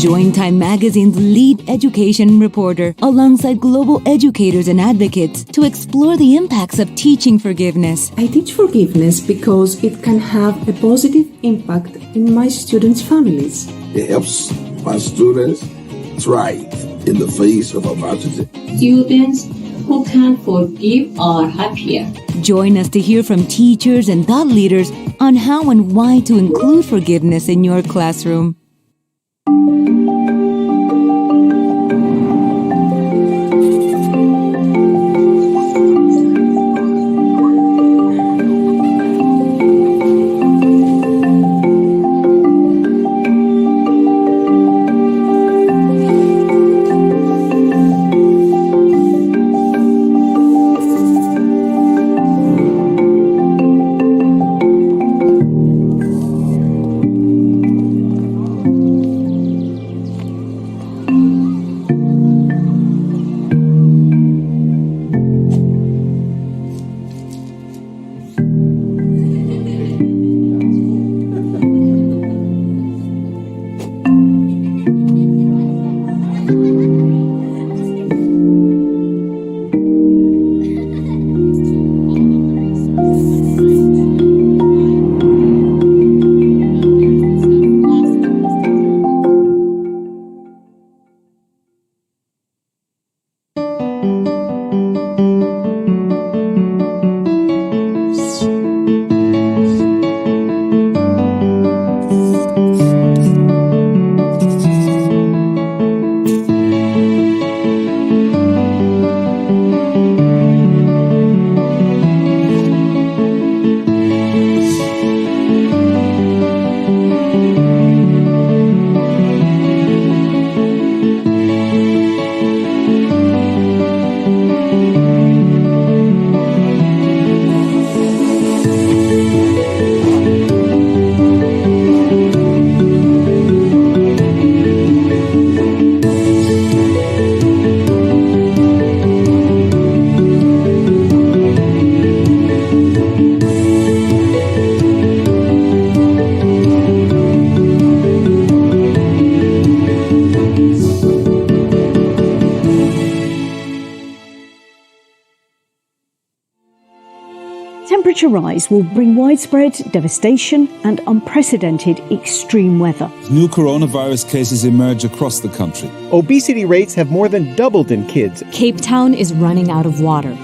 Join Time Magazine's lead education reporter alongside global educators and advocates to explore the impacts of teaching forgiveness. I teach forgiveness because it can have a positive impact in my students' families. It helps my students thrive in the face of adversity. Students who can forgive are happier. Join us to hear from teachers and thought leaders on how and why to include forgiveness in your classroom. Temperature rise will bring widespread devastation and unprecedented extreme weather. New coronavirus cases emerge across the country. Obesity rates have more than doubled in kids. Cape Town is running out of water.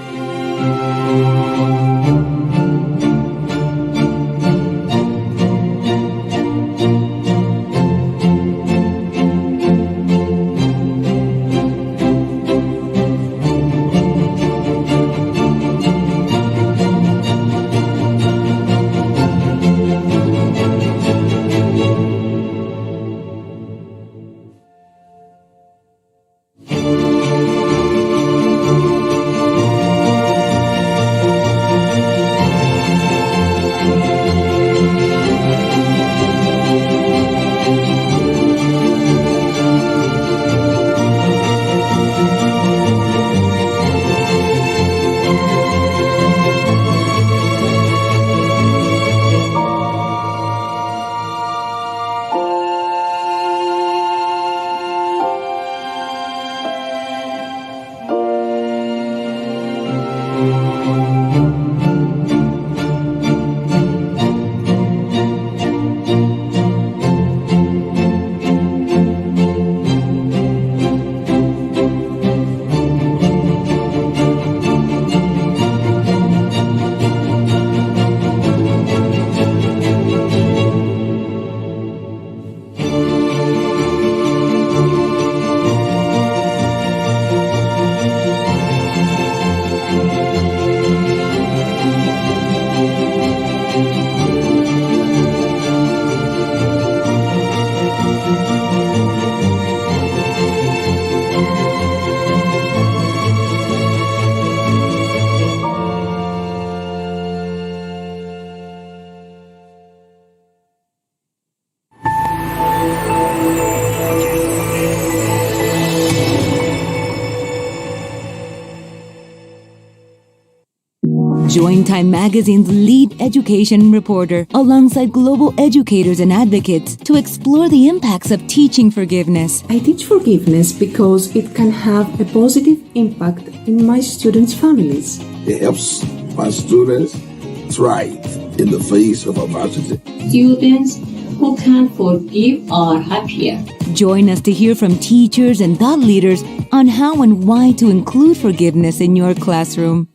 Join Time Magazine's lead education reporter alongside global educators and advocates to explore the impacts of teaching forgiveness. I teach forgiveness because it can have a positive impact in my students' families. It helps my students thrive in the face of adversity. Students who can forgive are happier. Join us to hear from teachers and thought leaders on how and why to include forgiveness in your classroom.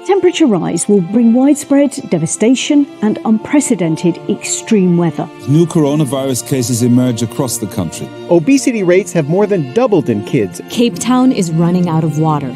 Temperature rise will bring widespread devastation and unprecedented extreme weather. New coronavirus cases emerge across the country. Obesity rates have more than doubled in kids. Cape Town is running out of water.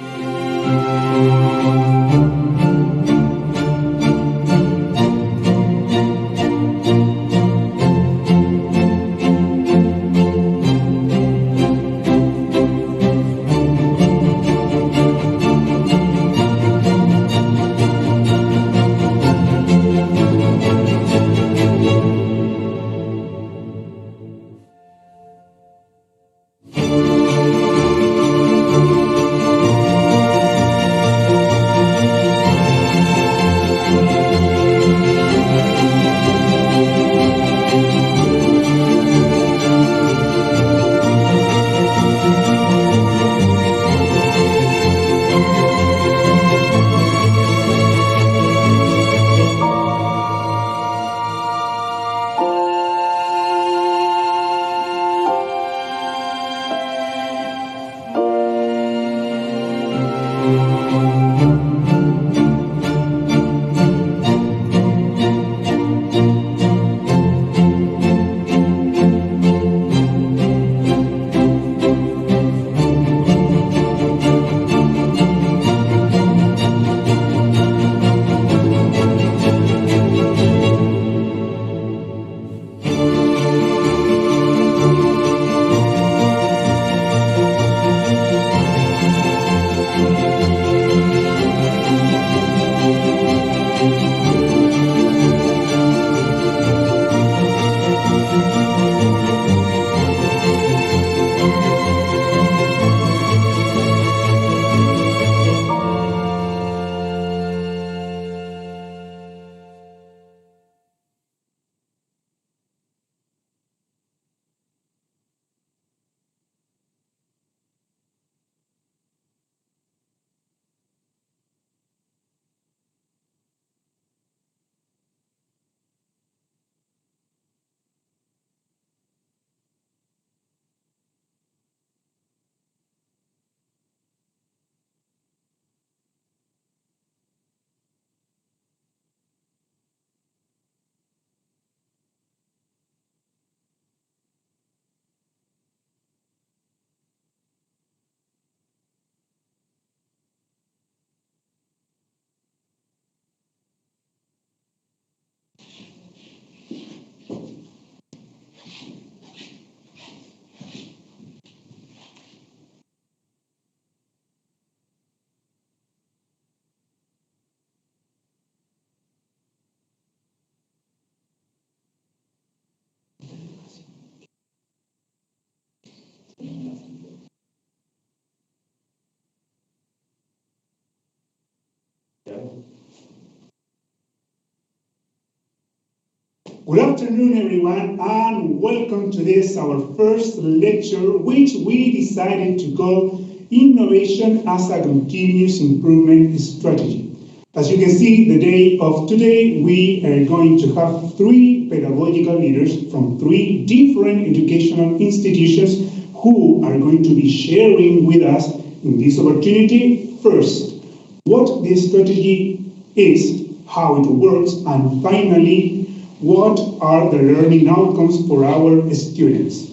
Good afternoon, everyone, and welcome to this, our first lecture, which we decided to call Innovation as a Continuous Improvement Strategy. As you can see, the day of today, we are going to have 3 pedagogical leaders from 3 different educational institutions who are going to be sharing with us in this opportunity, first, what this strategy is, how it works, and finally, what are the learning outcomes for our students.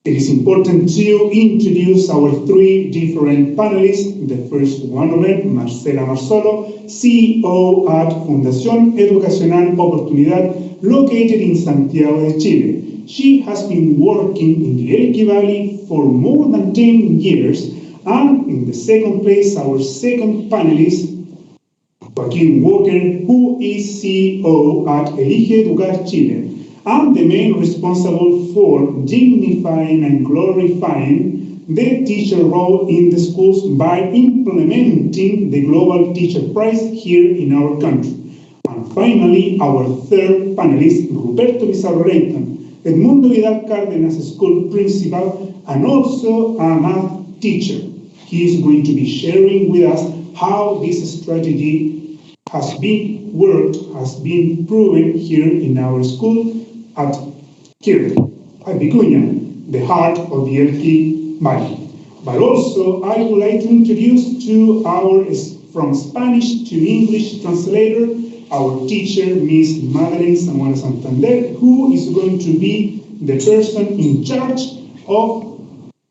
It is important to introduce our 3 different panelists. The first one of them, Marcela Marzolo, CEO at Fundación Educacional Oportunidad, located in Santiago de Chile. She has been working in the Elqui Valley for more than 10 years. And in the second place, our second panelist, Joaquín Walker, who is CEO at Elige Educar Chile, and the man responsible for dignifying and glorifying the teacher role in the schools by implementing the Global Teacher Prize here in our country. And finally, our third panelist, Ruperto Pizarro-Leighton, Edmundo Vidal Cardenas School Principal, and also a math teacher. He is going to be sharing with us how this strategy has been worked, has been proven here in our school at Vicuña, the heart of the Elqui Valley. But also, I would like to introduce to our from Spanish to English translator, our teacher, Miss Madeleine Samuel Santander, who is going to be the person in charge of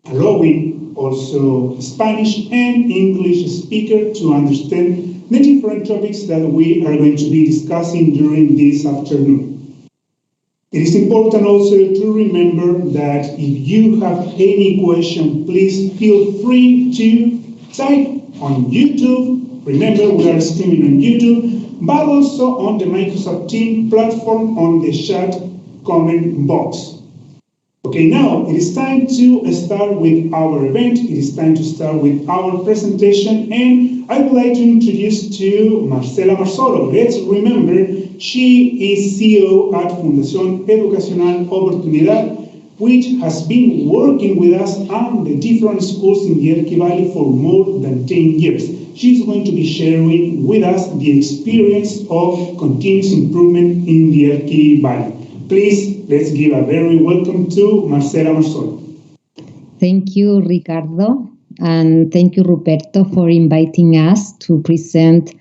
allowing also Spanish and English speaker to understand the different topics that we are going to be discussing during this afternoon. It is important also to remember that if you have any question, please feel free to type on YouTube. Remember, we are streaming on YouTube, but also on the Microsoft Teams platform on the chat comment box. Okay, now it is time to start with our event. It is time to start with our presentation, and I would like to introduce to Marcela Marzolo. Let's remember, she is CEO at Fundación Educacional Oportunidad, which has been working with us and the different schools in the Elqui Valley for more than 10 years. She's going to be sharing with us the experience of continuous improvement in the Elqui Valley. Please, let's give a very welcome to Marcela Marzolo. Thank you, Ricardo, and thank you, Ruperto, for inviting us to present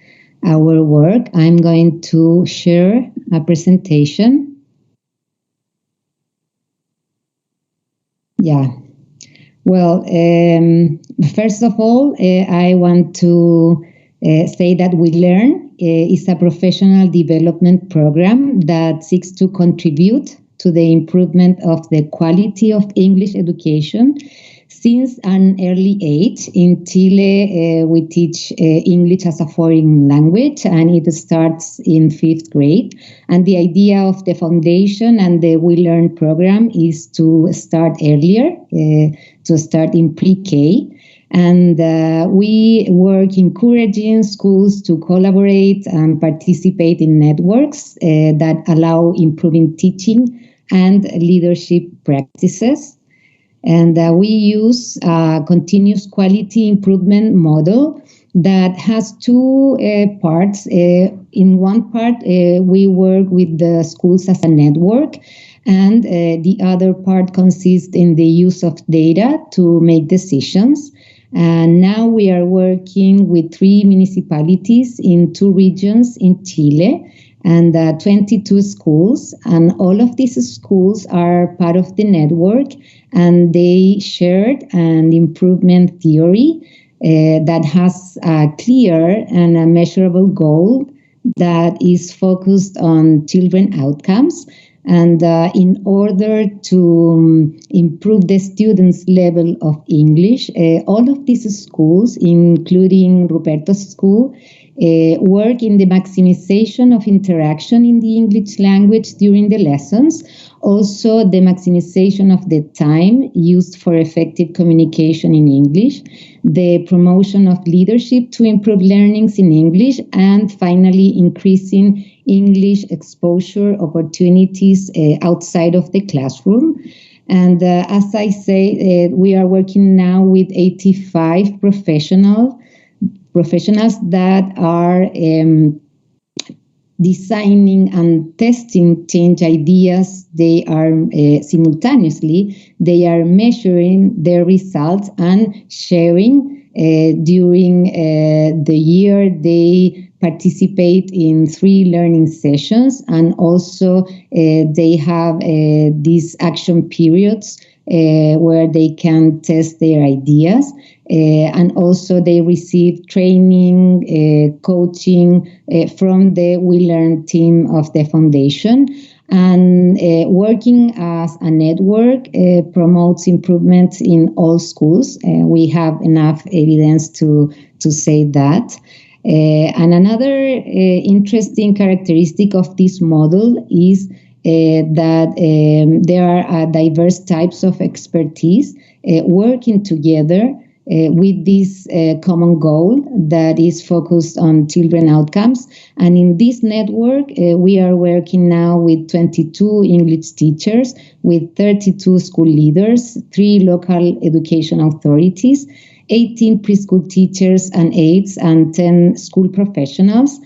our work. I'm going to share a presentation. Yeah. Well, first of all, I want to say that We Learn is a professional development program that seeks to contribute to the improvement of the quality of English education. Since an early age in Chile, we teach English as a foreign language, and it starts in 5th grade. And the idea of the foundation and the We Learn program is to start earlier, to start in pre-K. And we work encouraging schools to collaborate and participate in networks that allow improving teaching and leadership practices. And we use a continuous quality improvement model that has 2 parts. In one part, we work with the schools as a network, and the other part consists in the use of data to make decisions. And now we are working with 3 municipalities in 2 regions in Chile and 22 schools. And all of these schools are part of the network, and they shared an improvement theory that has a clear and a measurable goal that is focused on children outcomes. And in order to improve the students' level of English, all of these schools, including Ruperto's school, work in the maximization of interaction in the English language during the lessons, also the maximization of the time used for effective communication in English, the promotion of leadership to improve learnings in English, and finally increasing English exposure opportunities outside of the classroom. And as I say, we are working now with 85 professionals that are designing and testing change ideas. They are simultaneously, they are measuring their results and sharing. During the year, they participate in 3 learning sessions, and also they have these action periods where they can test their ideas. And also they receive training, coaching from the We Learn team of the foundation. And working as a network promotes improvements in all schools. We have enough evidence to say that. And another interesting characteristic of this model is that there are diverse types of expertise working together with this common goal that is focused on children outcomes. And in this network, we are working now with 22 English teachers, with 32 school leaders, 3 local education authorities, 18 preschool teachers and aides, and 10 school professionals.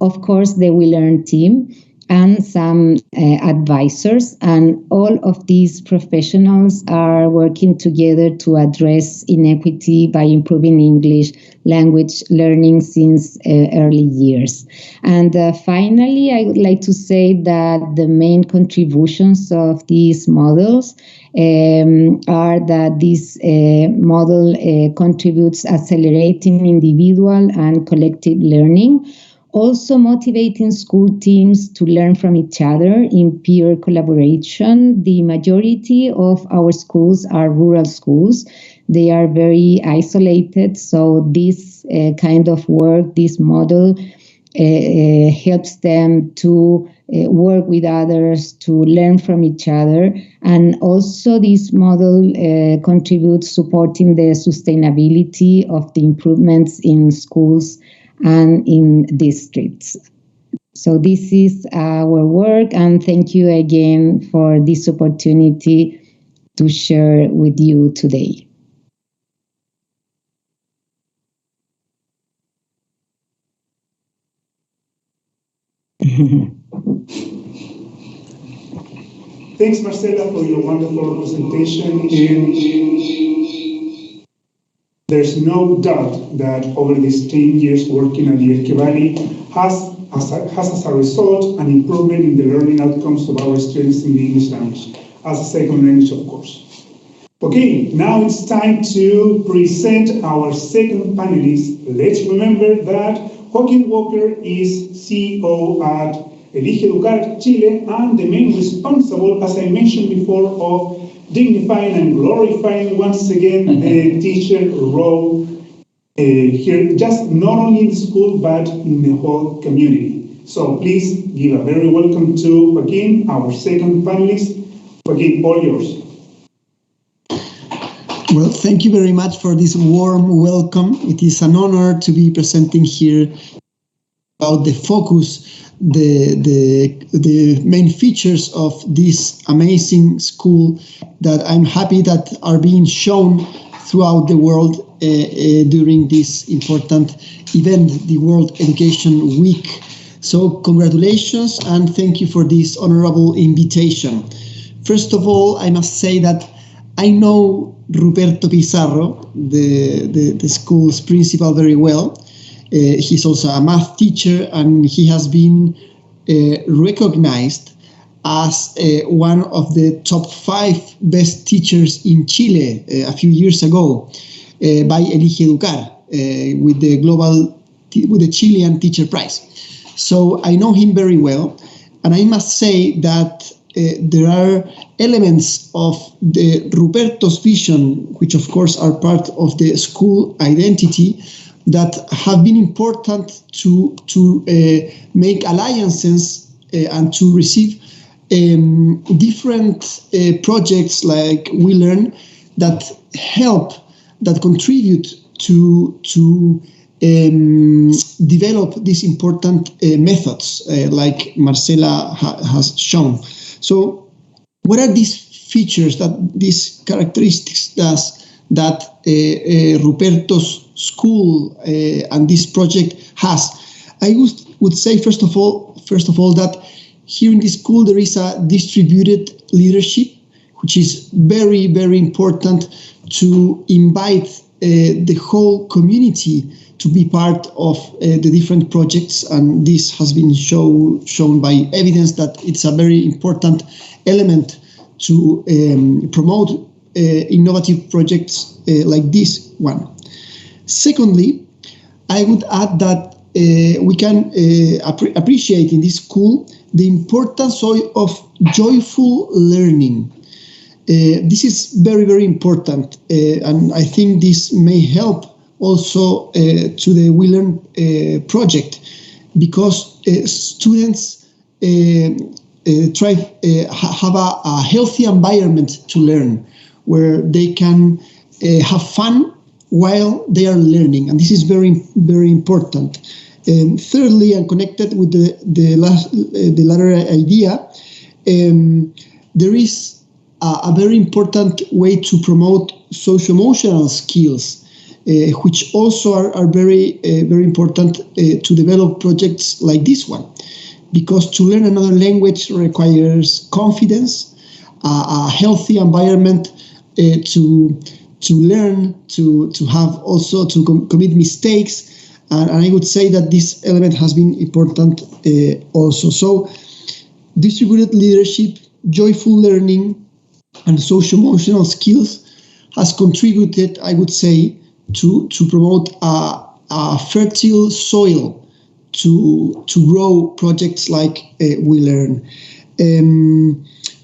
Of course, the We Learn team, and some advisors, and all of these professionals are working together to address inequity by improving English language learning since early years. And finally, I would like to say that the main contributions of these models are that this model contributes accelerating individual and collective learning, also motivating school teams to learn from each other in peer collaboration. The majority of our schools are rural schools. They are very isolated, so this kind of work, this model, helps them to work with others, to learn from each other. And also this model contributes supporting the sustainability of the improvements in schools and in districts. So this is our work, and thank you again for this opportunity to share with you today. Thanks, Marcela, for your wonderful presentation. And there's no doubt that over these 10 years working at the Valley has as a result an improvement in the learning outcomes of our students in the English language, as a second language, of course. Okay, now it's time to present our second panelist. Let's remember that Joaquin Walker is CEO at Elige Educar Chile and the main responsible, as I mentioned before, of dignifying and glorifying once again the teacher role here, just not only in the school but in the whole community. So please give a very welcome to Joaquin, our second panelist. Joaquin, all yours. Well, thank you very much for this warm welcome. It is an honor to be presenting here about the focus, the main features of this amazing school that I'm happy that are being shown throughout the world during this important event, the World Education Week. So congratulations and thank you for this honorable invitation. First of all, I must say that I know Ruperto Pizarro, the school's principal, very well. He's also a math teacher, and he has been recognized as one of the top 5 best teachers in Chile a few years ago by Elige Educar with the Chilean Teacher Prize. So I know him very well, and I must say that there are elements of the Ruperto's vision, which of course are part of the school identity, that have been important to make alliances and to receive different projects like We Learn that help, that contribute to develop these important methods, like Marcela has shown. So, what are these features, these characteristics that Ruperto's school and this project has? I would say first of all that here in this school there is a distributed leadership, which is very, very important to invite the whole community to be part of the different projects, and this has been shown by evidence that it's a very important element to promote innovative projects like this one. Secondly, I would add that we can appreciate in this school the importance of joyful learning. This is very, very important, and I think this may help also to the We Learn project, because students try have a healthy environment to learn, where they can have fun while they are learning, and this is very, very important. Thirdly, and connected with the latter idea, there is a very important way to promote socio-emotional skills, which also are very, very important to develop projects like this one. Because to learn another language requires confidence, a healthy environment to learn, to have also to commit mistakes, and I would say that this element has been important also. So, distributed leadership, joyful learning, and socio-emotional skills has contributed, I would say, to promote a fertile soil to grow projects like We Learn.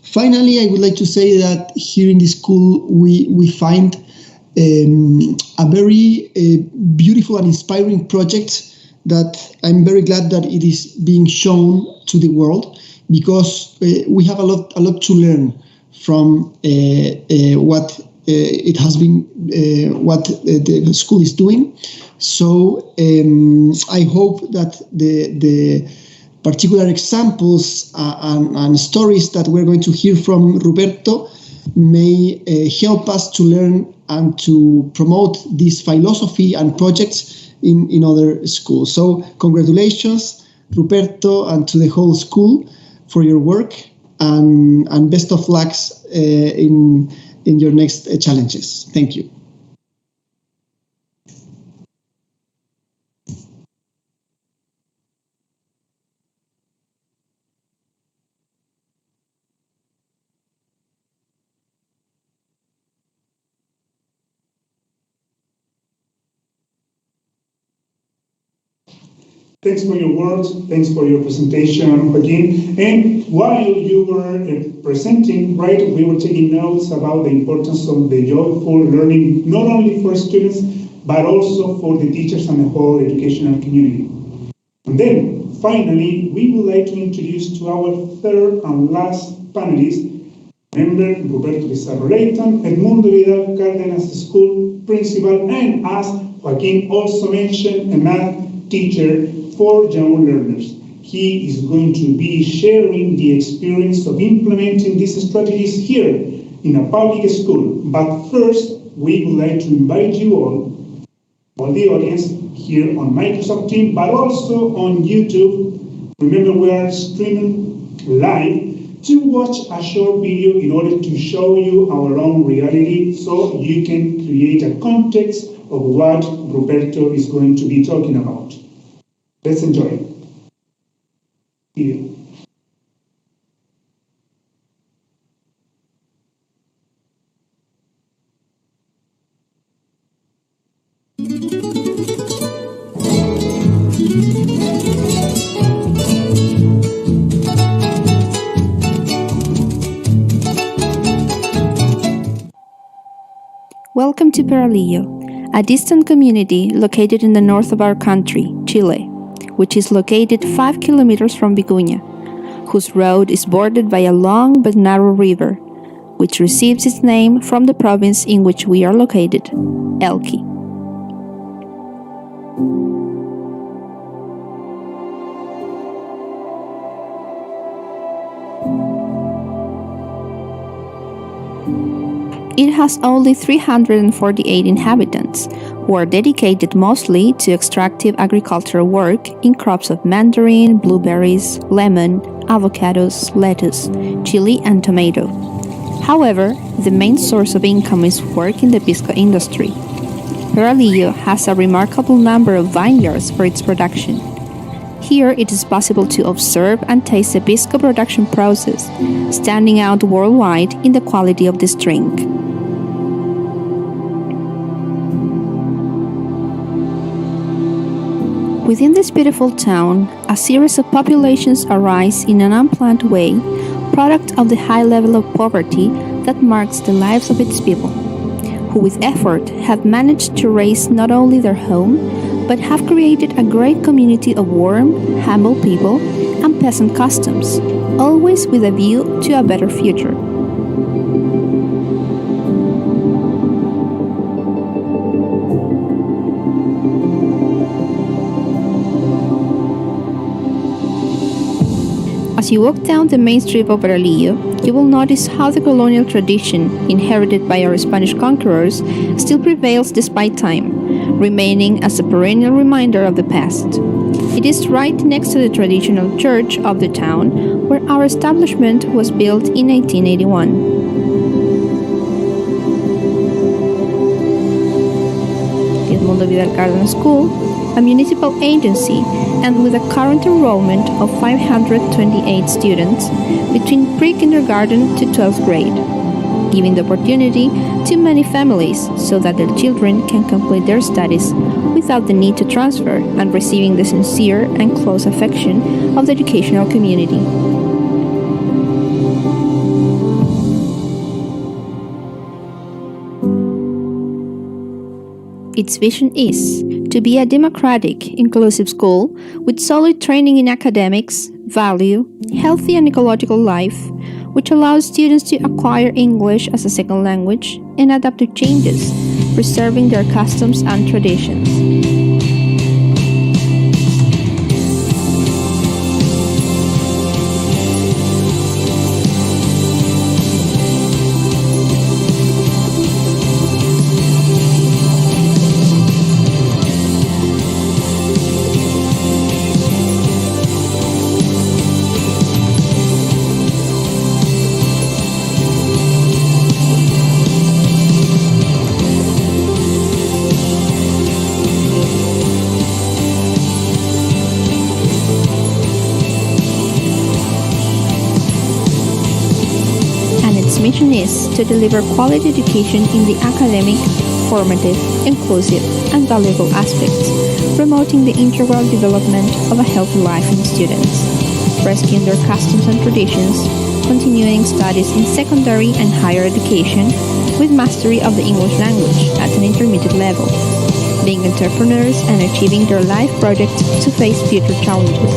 Finally, I would like to say that here in the school we find a very beautiful and inspiring project that I'm very glad that it is being shown to the world, because we have a lot to learn from what it has been, what the school is doing. So I hope that the particular examples and stories that we're going to hear from Ruperto may help us to learn and to promote this philosophy and projects in other schools. So congratulations, Ruperto, and to the whole school for your work, and best of luck in your next challenges. Thank you. Thanks for your words, thanks for your presentation, Joaquin. And while you were presenting, right, we were taking notes about the importance of the joyful learning, not only for students, but also for the teachers and the whole educational community. And then, finally, we would like to introduce to our third and last panelist, member Roberto Pizarro-Leighton, Edmundo Vidal, Cardenas School Principal, and as Joaquin also mentioned, a math teacher for young learners. He is going to be sharing the experience of implementing these strategies here in a public school. But first, we would like to invite you all the audience here on Microsoft Teams, but also on YouTube. Remember, we are streaming live, to watch a short video in order to show you our own reality, so you can create a context of what Roberto is going to be talking about. Let's enjoy it. Video. Welcome to Peralillo, a distant community located in the north of our country, Chile, which is located 5 kilometers from Vicuña, whose road is bordered by a long but narrow river, which receives its name from the province in which we are located, Elqui. It has only 348 inhabitants, who are dedicated mostly to extractive agricultural work in crops of mandarin, blueberries, lemon, avocados, lettuce, chili, and tomato. However, the main source of income is work in the pisco industry. Peralillo has a remarkable number of vineyards for its production. Here it is possible to observe and taste the pisco production process, standing out worldwide in the quality of this drink. Within this beautiful town, a series of populations arise in an unplanned way, product of the high level of poverty that marks the lives of its people, who with effort have managed to raise not only their home, but have created a great community of warm, humble people and peasant customs, always with a view to a better future. As you walk down the main street of Peralillo, you will notice how the colonial tradition, inherited by our Spanish conquerors, still prevails despite time, remaining as a perennial reminder of the past. It is right next to the traditional church of the town, where our establishment was built in 1881. Edmundo Vidal Cardenas School, a municipal agency, and with a current enrollment of 528 students between pre-kindergarten to 12th grade, giving the opportunity to many families so that their children can complete their studies without the need to transfer and receiving the sincere and close affection of the educational community. Its vision is to be a democratic, inclusive school with solid training in academics, value, healthy and ecological life, which allows students to acquire English as a second language and adapt to changes, preserving their customs and traditions. Mission is to deliver quality education in the academic, formative, inclusive, and valuable aspects, promoting the integral development of a healthy life in students, rescuing their customs and traditions, continuing studies in secondary and higher education with mastery of the English language at an intermediate level, being entrepreneurs and achieving their life project to face future challenges.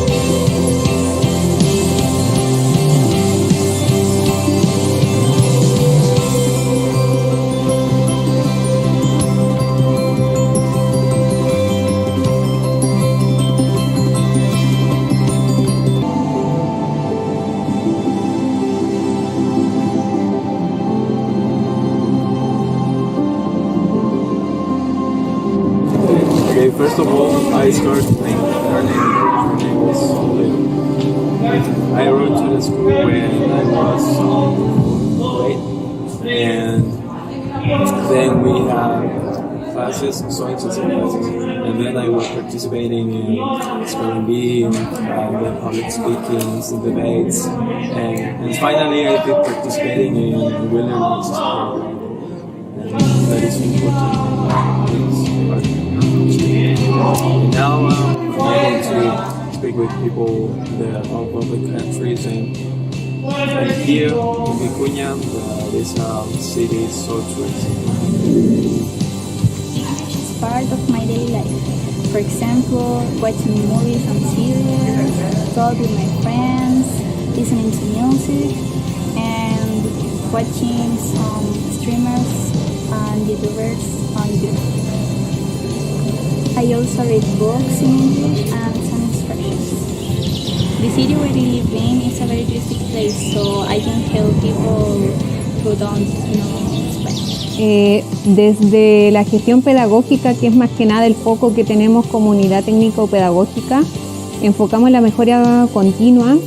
First of all, I started learning English I wrote to the school when I was grade, and then we had classes, so intensive classes, and then I was participating in spelling bee, and the public speakings, and debates, and finally I did participating in Williams program, and that is important. And now I'm able to speak with people that are from other countries, and here in Vicuña, this city is so touristic. English is part of my daily life. For example, watching movies and series, talk with my friends, listening to music, and watching some streamers and YouTubers on YouTube. I also read books in English and some instructions. The city where I live in is a very touristic place, so I can help people who don't know Spanish. Desde la gestión pedagógica, que es más que nada el foco que tenemos como unidad técnico-pedagógica, enfocamos la mejora continua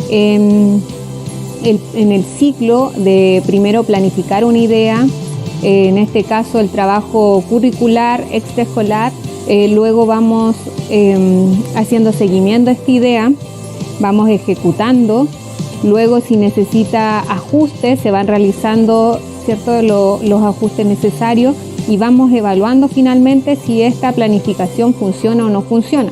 en el ciclo de primero planificar una idea, en este caso el trabajo curricular, extraescolar, luego vamos haciendo seguimiento a esta idea, vamos ejecutando, luego si necesita ajustes se van realizando, ¿cierto?, los ajustes necesarios y vamos evaluando finalmente si esta planificación funciona o no funciona.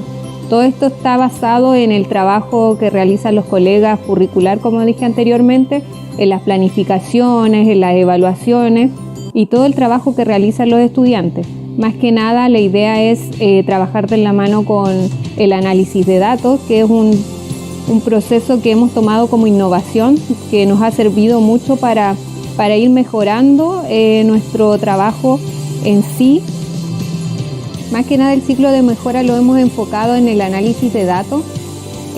Todo esto está basado en el trabajo que realizan los colegas curricular, como dije anteriormente, en las planificaciones, en las evaluaciones y todo el trabajo que realizan los estudiantes. Más que nada, la idea es trabajar de la mano con el análisis de datos, que es un proceso que hemos tomado como innovación, que nos ha servido mucho para ir mejorando nuestro trabajo en sí. Más que nada el ciclo de mejora lo hemos enfocado en el análisis de datos,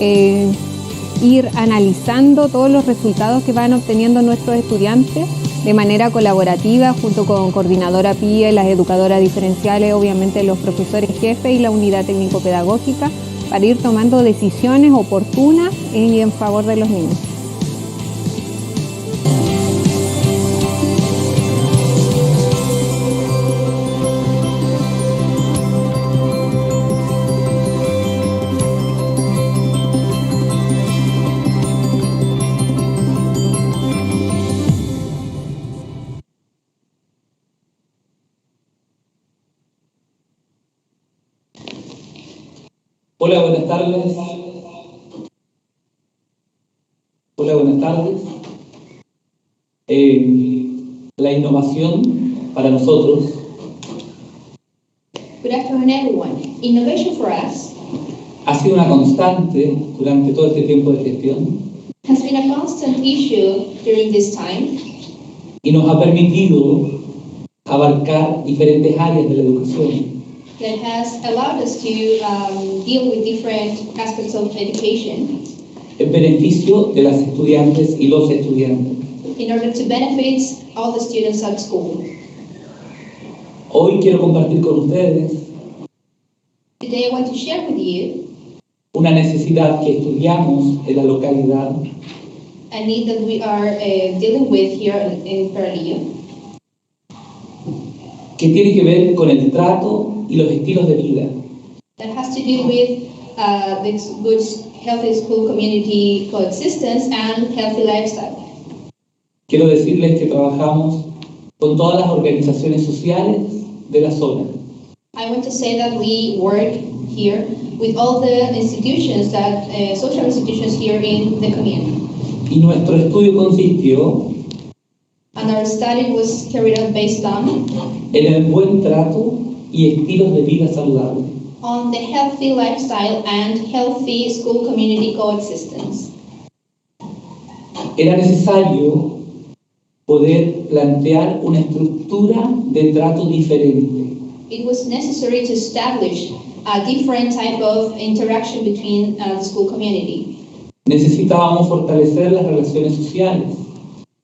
ir analizando todos los resultados que van obteniendo nuestros estudiantes de manera colaborativa junto con coordinadora PIE, las educadoras diferenciales, obviamente los profesores jefes y la unidad técnico-pedagógica para ir tomando decisiones oportunas y en favor de los niños. Hola, buenas tardes. Hola, buenas tardes. La innovación para nosotros. Good afternoon, everyone. Innovation for us Ha sido una constante durante todo este tiempo de gestión has been a constant issue during this time y nos ha permitido abarcar diferentes áreas de la educación. that has allowed us to deal with different aspects of education En beneficio de las estudiantes y los estudiantes. in order to benefit all the students at school. Hoy quiero compartir con ustedes Today I want to share with you una necesidad que estudiamos en la localidad a need that we are dealing with here in Cardenas, que tiene que ver con el trato y los estilos de vida. that has to do with the good, healthy school community coexistence and healthy lifestyle. Quiero decirles que trabajamos con todas las organizaciones sociales de la zona. I want to say that we work here with all the institutions that social institutions here in the community. Y nuestro estudio consistió And our study was carried out based on en el buen trato y estilos de vida saludables. on the healthy lifestyle and healthy school community coexistence. Era necesario poder plantear una estructura de trato diferente. It was necessary to establish a different type of interaction between the school community. Necesitábamos fortalecer las relaciones sociales.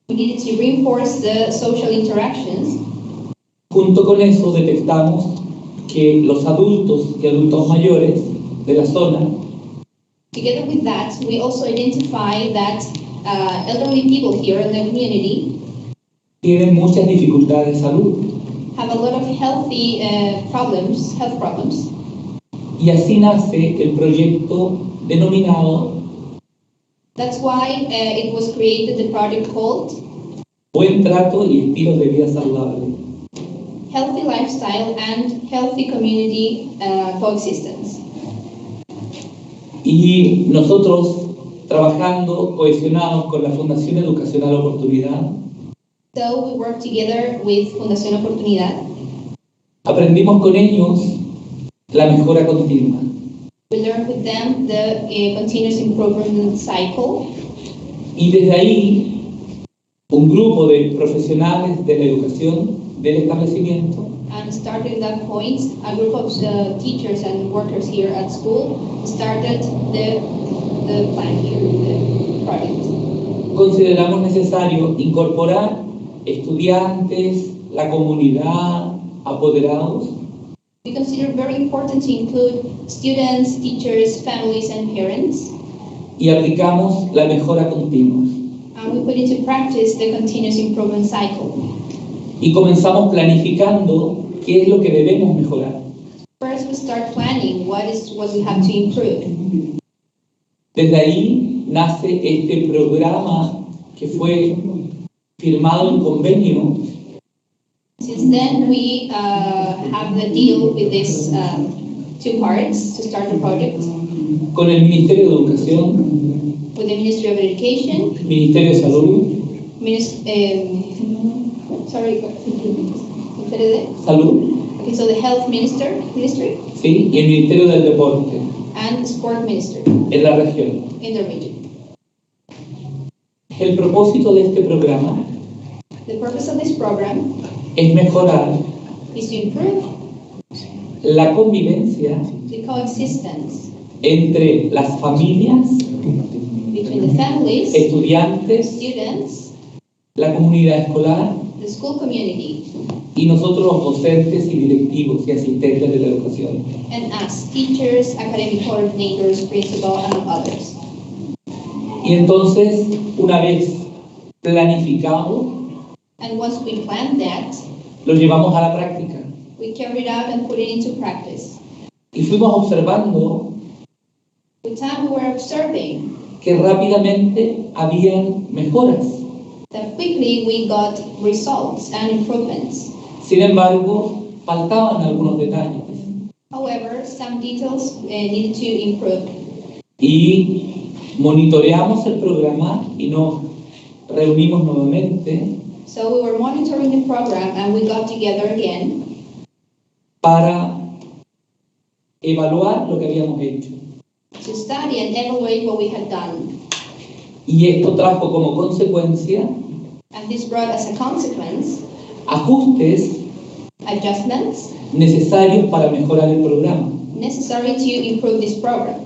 We needed to reinforce the social interactions. Junto con eso detectamos que los adultos y adultos mayores de la zona Together with that, we also identify that elderly people here in the community tienen muchas dificultades de salud. have a lot of health problems. Y así nace el proyecto denominado That's why it was created the project called Buen Trato y Estilos de Vida Saludables. Healthy Lifestyle and Healthy Community Coexistence. Y nosotros, trabajando cohesionados con la Fundación Educacional Oportunidad, So we work together with Fundación Oportunidad. aprendimos con ellos la mejora continua. We learned with them the continuous improvement cycle. Y desde ahí, un grupo de profesionales de la educación del establecimiento And starting that point, a group of teachers and workers here at school started the plan here, the project. Consideramos necesario incorporar estudiantes, la comunidad, apoderados. We consider very important to include students, teachers, families, and parents. Y aplicamos la mejora continua. And we put into practice the continuous improvement cycle. Y comenzamos planificando qué es lo que debemos mejorar. First, we start planning what we have to improve. Desde ahí nace este programa que fue firmado en convenio. Since then, we have the deal with these two parts to start the project. Con el Ministerio de Educación, With the Ministry of Education, Ministerio de Salud, Salud, okay, so the Health Ministry, sí, y el Ministerio del Deporte, and Sport Ministry en la región. in the region. El propósito de este programa The purpose of this program es mejorar is to improve la convivencia the coexistence entre las familias, between the families, estudiantes, students, la comunidad escolar the school community, y nosotros los docentes y directivos y asistentes de la educación. and us, teachers, academic coordinators, principal, and others. Y entonces, una vez planificado, And once we planned that, lo llevamos a la práctica. we carried out and put it into practice. Y fuimos observando With time, we were observing que rápidamente habían mejoras. that quickly we got results and improvements. Sin embargo, faltaban algunos detalles. However, some details needed to improve. Y monitoreamos el programa y nos reunimos nuevamente So we were monitoring the program and we got together again para evaluar lo que habíamos hecho. to study and evaluate what we had done. Y esto trajo como consecuencia And this brought as a consequence ajustes adjustments necesarios para mejorar el programa. necessary to improve this program.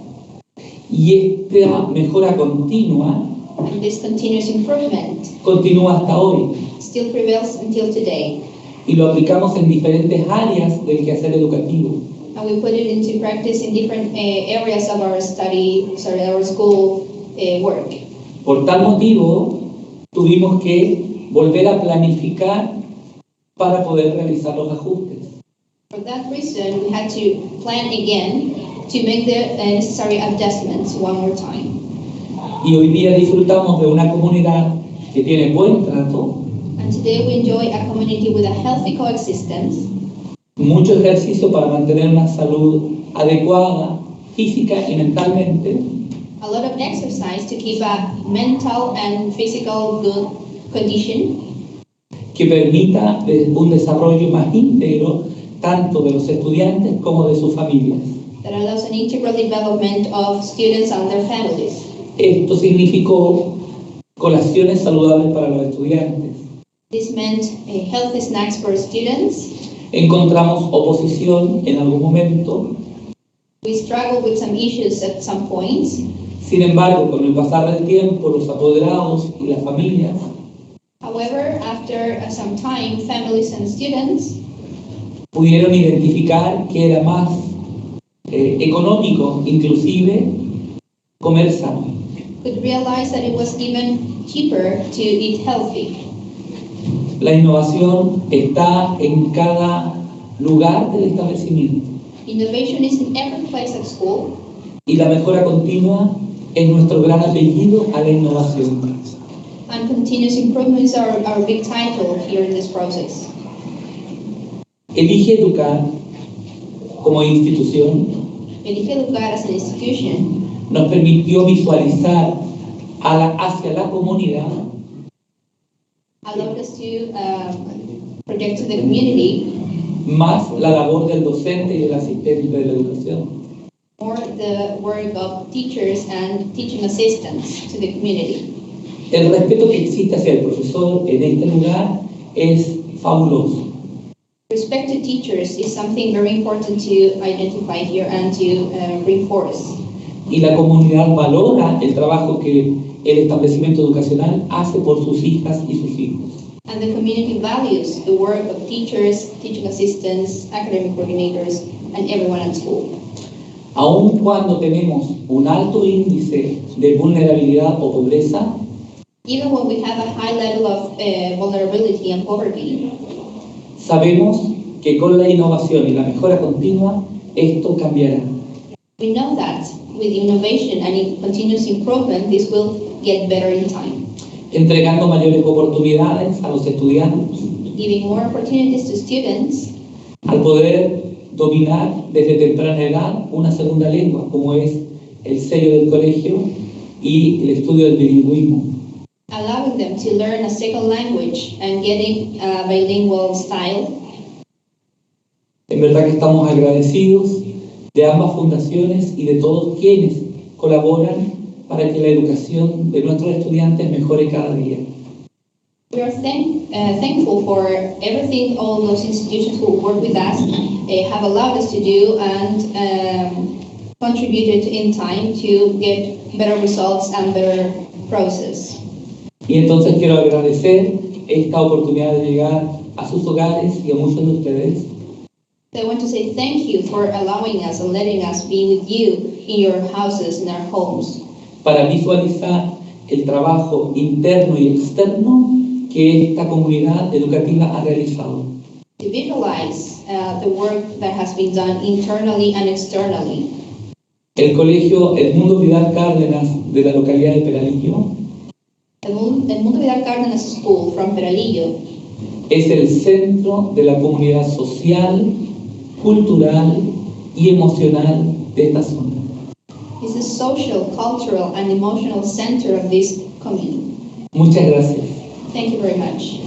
Y esta mejora continua And this continuous improvement continúa hasta hoy. still prevails until today. Y lo aplicamos en diferentes áreas del quehacer educativo. And we put it into practice in different areas of our our school work. Por tal motivo, tuvimos que volver a planificar para poder realizar los ajustes. For that reason, we had to plan again to make the necessary adjustments one more time. Y hoy día disfrutamos de una comunidad que tiene buen trato, And today we enjoy a community with a healthy coexistence, mucho ejercicio para mantener una salud adecuada, física y mentalmente, a lot of exercise to keep a mental and physical good condition, que permita un desarrollo más íntegro tanto de los estudiantes como de sus familias. that allows an integral development of students and their families. Esto significó colaciones saludables para los estudiantes. This meant healthy snacks for students. Encontramos oposición en algún momento, We struggled with some issues at some points. sin embargo, con el pasar del tiempo, los apoderados y las familias However, after some time, families and students pudieron identificar que era más económico, inclusive, comer sano. could realize that it was even cheaper to eat healthy. La innovación está en cada lugar del establecimiento Innovation is in every place at school, y la mejora continua es nuestro gran apellido a la innovación. and continuous improvements are our big title here in this process. Elige Educar como institución Elige Educar as an institution nos permitió visualizar hacia la comunidad allowed us to project to the community más la labor del docente y del asistente de la educación. more the work of teachers and teaching assistants to the community. El respeto que existe hacia el profesor en este lugar es fabuloso. Respect to teachers is something very important to identify here and to reinforce. Y la comunidad valora el trabajo que el establecimiento educacional hace por sus hijas y sus hijos. And the community values the work of teachers, teaching assistants, academic coordinators, and everyone at school. Aun cuando tenemos un alto índice de vulnerabilidad o pobreza, even when we have a high level of vulnerability and poverty, sabemos que con la innovación y la mejora continua, esto cambiará. We know that with innovation and continuous improvement, this will get better in time. Entregando mayores oportunidades a los estudiantes, giving more opportunities to students, al poder dominar desde temprana edad una segunda lengua, como es el sello del colegio y el estudio del bilingüismo. Allowing them to learn a second language and getting a bilingual style. En verdad que estamos agradecidos de ambas fundaciones y de todos quienes colaboran para que la educación de nuestros estudiantes mejore cada día. We are thankful for everything all those institutions who work with us have allowed us to do and contributed in time to get better results and better process. Y entonces quiero agradecer esta oportunidad de llegar a sus hogares y a muchos de ustedes. So I want to say thank you for allowing us and letting us be with you in your houses, in our homes. Para visualizar el trabajo interno y externo que esta comunidad educativa ha realizado. To visualize the work that has been done internally and externally. El Colegio Edmundo Vidal Cardenas de la localidad de Peralillo, Edmundo Vidal Cardenas School from Peralillo, es el centro de la comunidad social, cultural y emocional de esta zona. It's the social, cultural, and emotional center of this community. Muchas gracias. Thank you very much.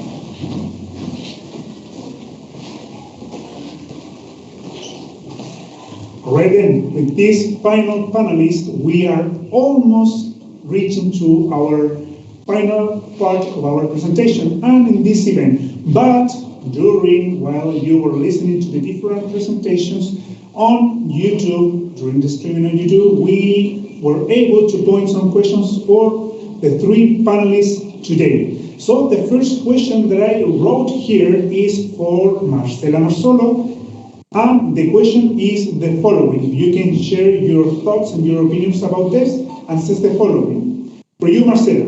Right then, with this final panelist, we are almost reaching to our final part of our presentation and in this event. But while you were listening to the different presentations on YouTube, during the streaming on YouTube, we were able to point some questions for the three panelists today. So the first question that I wrote here is for Marcela Marzolo, and the question is the following. You can share your thoughts and your opinions about this, and says the following. For you, Marcela,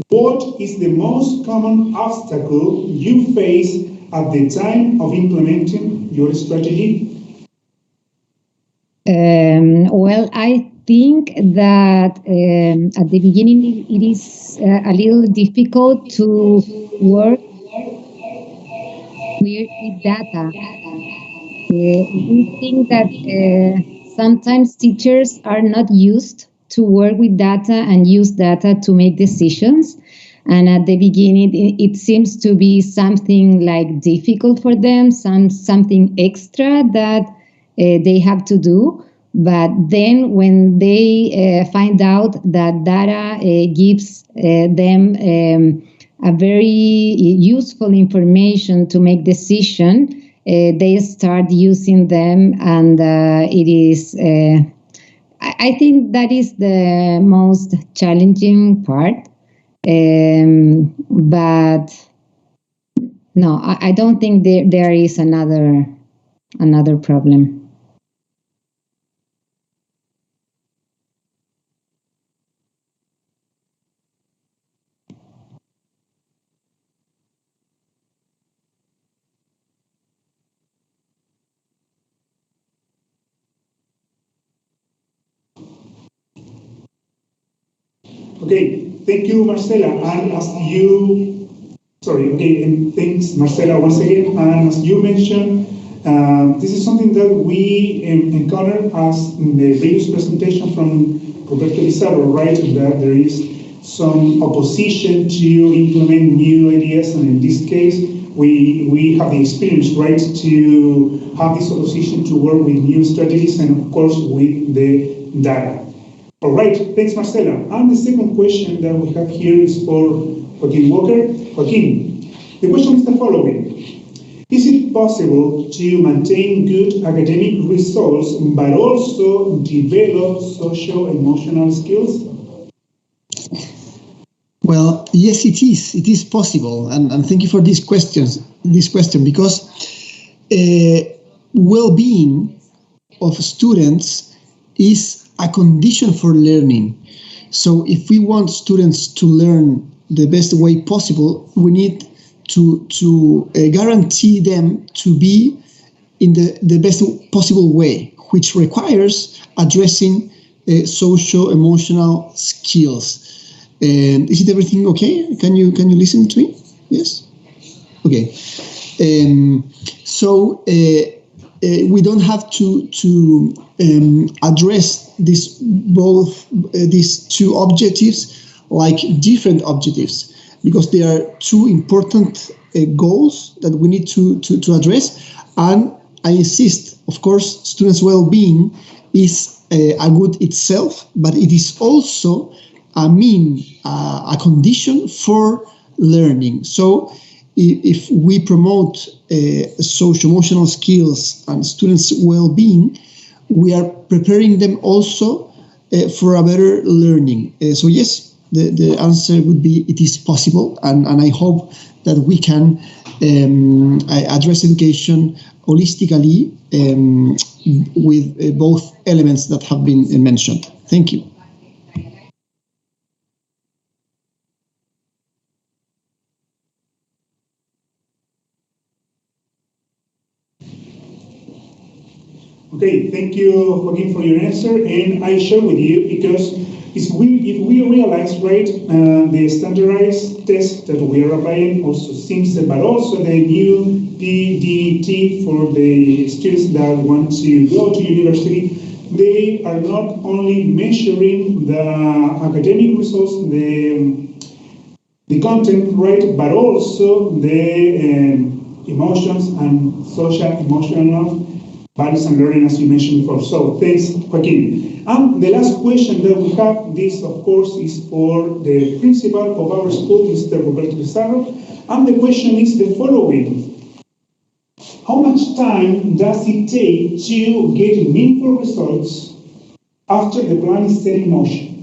what is the most common obstacle you face at the time of implementing your strategy? Well, I think that at the beginning it is a little difficult to work with data. We think that sometimes teachers are not used to work with data and use data to make decisions. And at the beginning, it seems to be something like difficult for them, something extra that they have to do. But then when they find out that data gives them a very useful information to make decision, they start using them, and it is. I think that is the most challenging part. But no, I don't think there is another problem. Okay, thank you, Marcela. And as you, and thanks, Marcela, once again. And as you mentioned, this is something that we encountered as in the previous presentation from Roberto Pizarro, right? That there is some opposition to implement new ideas, and in this case, we have the experience, right, to have this opposition to work with new strategies and, of course, with the data. All right, thanks, Marcela. And the second question that we have here is for Joaquin Walker. Joaquin, the question is the following. Is it possible to maintain good academic results but also develop social-emotional skills? Well, yes, it is. It is possible, and thank you for this question. Because well-being of students is a condition for learning. So, if we want students to learn the best way possible, we need to guarantee them to be in the best possible way, which requires addressing socio-emotional skills. Is it everything okay? Can you listen to me? Yes. Okay. So we don't have to address these two objectives like different objectives, because there are two important goals that we need to address. And I insist, of course, students' well-being is a good itself, but it is also a condition for learning. So if we promote social-emotional skills and students' well-being, we are preparing them also for a better learning. So yes, the answer would be it is possible, and I hope that we can address education holistically with both elements that have been mentioned. Thank you. Okay, thank you, Joaquin, for your answer, and I share with you because if we realize, right, the standardized test that we are applying also seems, but also the new PDT for the students that want to go to university, they are not only measuring the academic results, the content, right, but also the emotions and social emotional values and learning, as you mentioned before. So thanks, Joaquin. And the last question that we have, this of course is for the principal of our school, Mr. Roberto Pizarro, and the question is the following. How much time does it take to get meaningful results after the plan is set in motion?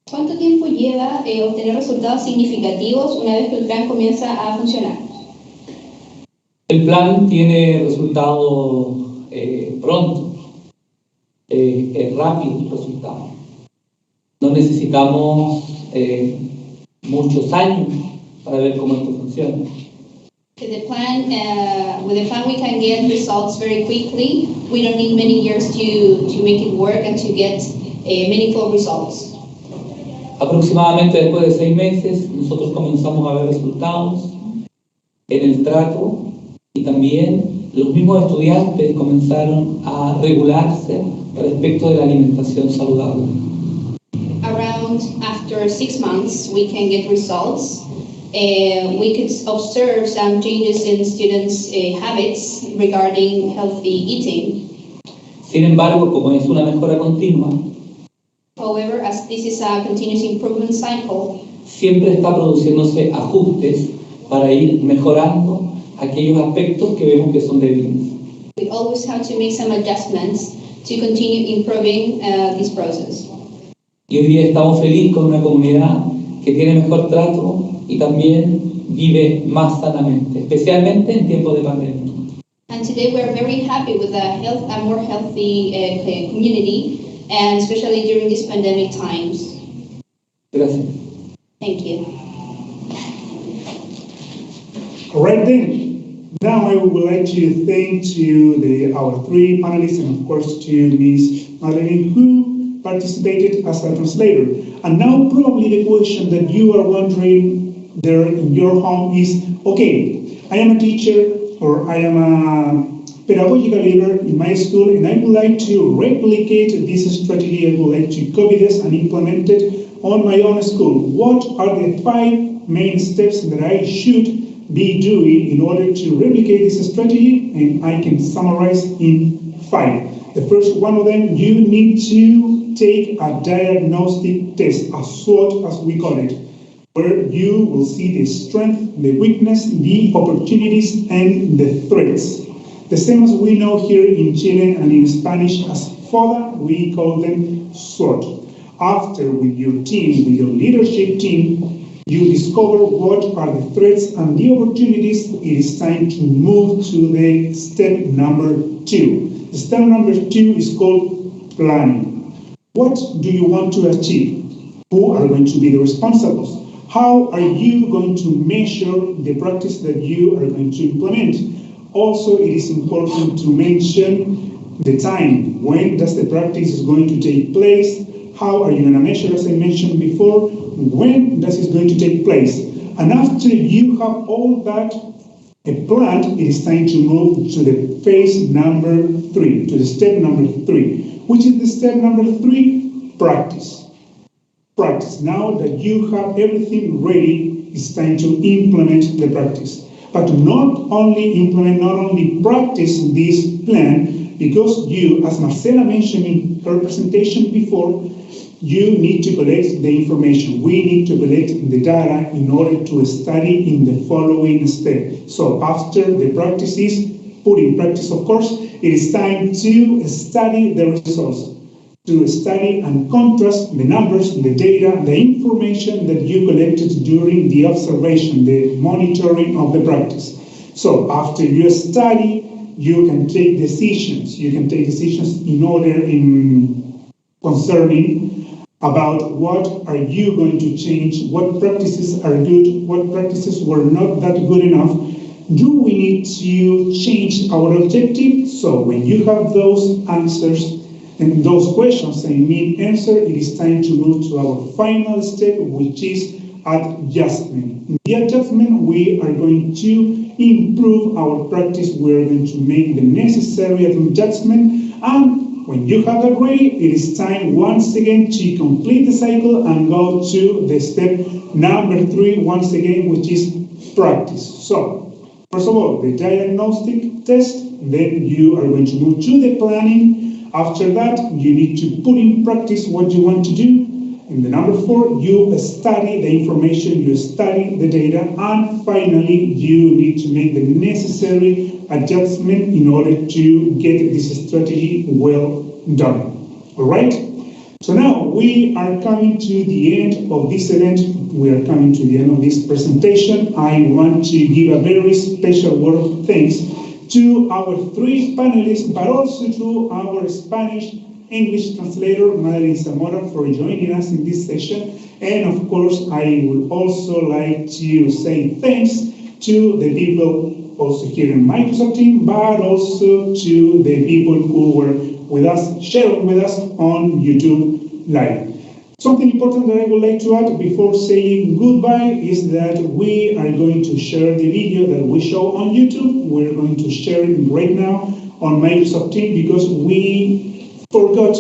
¿Cuánto tiempo lleva obtener resultados significativos una vez que el plan comienza a funcionar? El plan tiene resultados pronto, es rápido el resultado. No necesitamos muchos años para ver cómo esto funciona. With the plan we can get results very quickly. We don't need many years to make it work and to get meaningful results. Aproximadamente después de 6 meses, nosotros comenzamos a ver resultados en el trato y también los mismos estudiantes comenzaron a regularse respecto de la alimentación saludable. Around after 6 months, we can get results. We could observe some changes in students' habits regarding healthy eating. Sin embargo, como es una mejora continua, however, as this is a continuous improvement cycle, siempre está produciéndose ajustes para ir mejorando aquellos aspectos que vemos que son débiles. We always have to make some adjustments to continue improving this process. Y hoy día estamos felices con una comunidad que tiene mejor trato y también vive más sanamente, especialmente en tiempos de pandemia. And today we are very happy with a more healthy community, and especially during these pandemic times. Gracias. Thank you. All right then. Now I would like to thank our 3 panelists and of course to Ms. Madeline, who participated as a translator. And now probably the question that you are wondering there in your home is, okay, I am a teacher or I am a pedagogical leader in my school and I would like to replicate this strategy. I would like to copy this and implement it on my own school. What are the 5 main steps that I should be doing in order to replicate this strategy? And I can summarize in 5. The first one of them, you need to take a diagnostic test, a SWOT as we call it. where you will see the strength, the weakness, the opportunities, and the threats. The same as we know here in Chile and in Spanish as FODA, we call them SWOT. After, with your team, with your leadership team, you discover what are the threats and the opportunities. It is time to move to the step number 2. The step number 2 is called planning. What do you want to achieve? Who are going to be the responsibles? How are you going to measure the practice that you are going to implement? Also, it is important to mention the time. When does the practice is going to take place? How are you going to measure, as I mentioned before? When does it going to take place? And after you have all that planned, it is time to move to the phase number 3, to the step number 3, which is the step number 3, practice. Practice. Now that you have everything ready, it's time to implement the practice. But not only implement, not only practice this plan, because you, as Marcela mentioned in her presentation before, you need to collect the information. We need to collect the data in order to study in the following step. So after the practice is put in practice, of course, it is time to study the results, to study and contrast the numbers, the data, the information that you collected during the observation, the monitoring of the practice. So after you study, you can take decisions. You can take decisions concerning about what are you going to change, what practices are good, what practices were not that good enough. Do we need to change our objective? So when you have those answers and those questions answered, it is time to move to our final step, which is adjustment. In the adjustment, we are going to improve our practice. We are going to make the necessary adjustment, and when you have that ready, it is time once again to complete the cycle and go to the step number 3 once again, which is practice. So, first of all, the diagnostic test, then you are going to move to the planning. After that, you need to put in practice what you want to do. In the number 4, you study the information, you study the data, and finally, you need to make the necessary adjustment in order to get this strategy well done. All right? So now we are coming to the end of this event. We are coming to the end of this presentation. I want to give a very special word of thanks to our 3 panelists, but also to our Spanish-English translator, Madeline Zamora, for joining us in this session. And of course, I would also like to say thanks to the people also here in Microsoft team, but also to the people who were with us, sharing with us on YouTube Live. Something important that I would like to add before saying goodbye is that we are going to share the video that we show on YouTube. We're going to share it right now on Microsoft Teams because we forgot,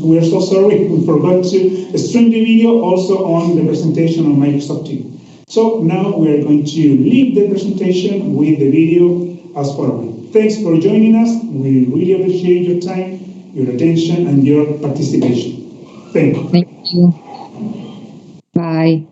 we're so sorry, we forgot to stream the video also on the presentation on Microsoft Teams. So now we are going to leave the presentation with the video as following. Thanks for joining us. We really appreciate your time, your attention, and your participation. Thank you. Thank you. Bye.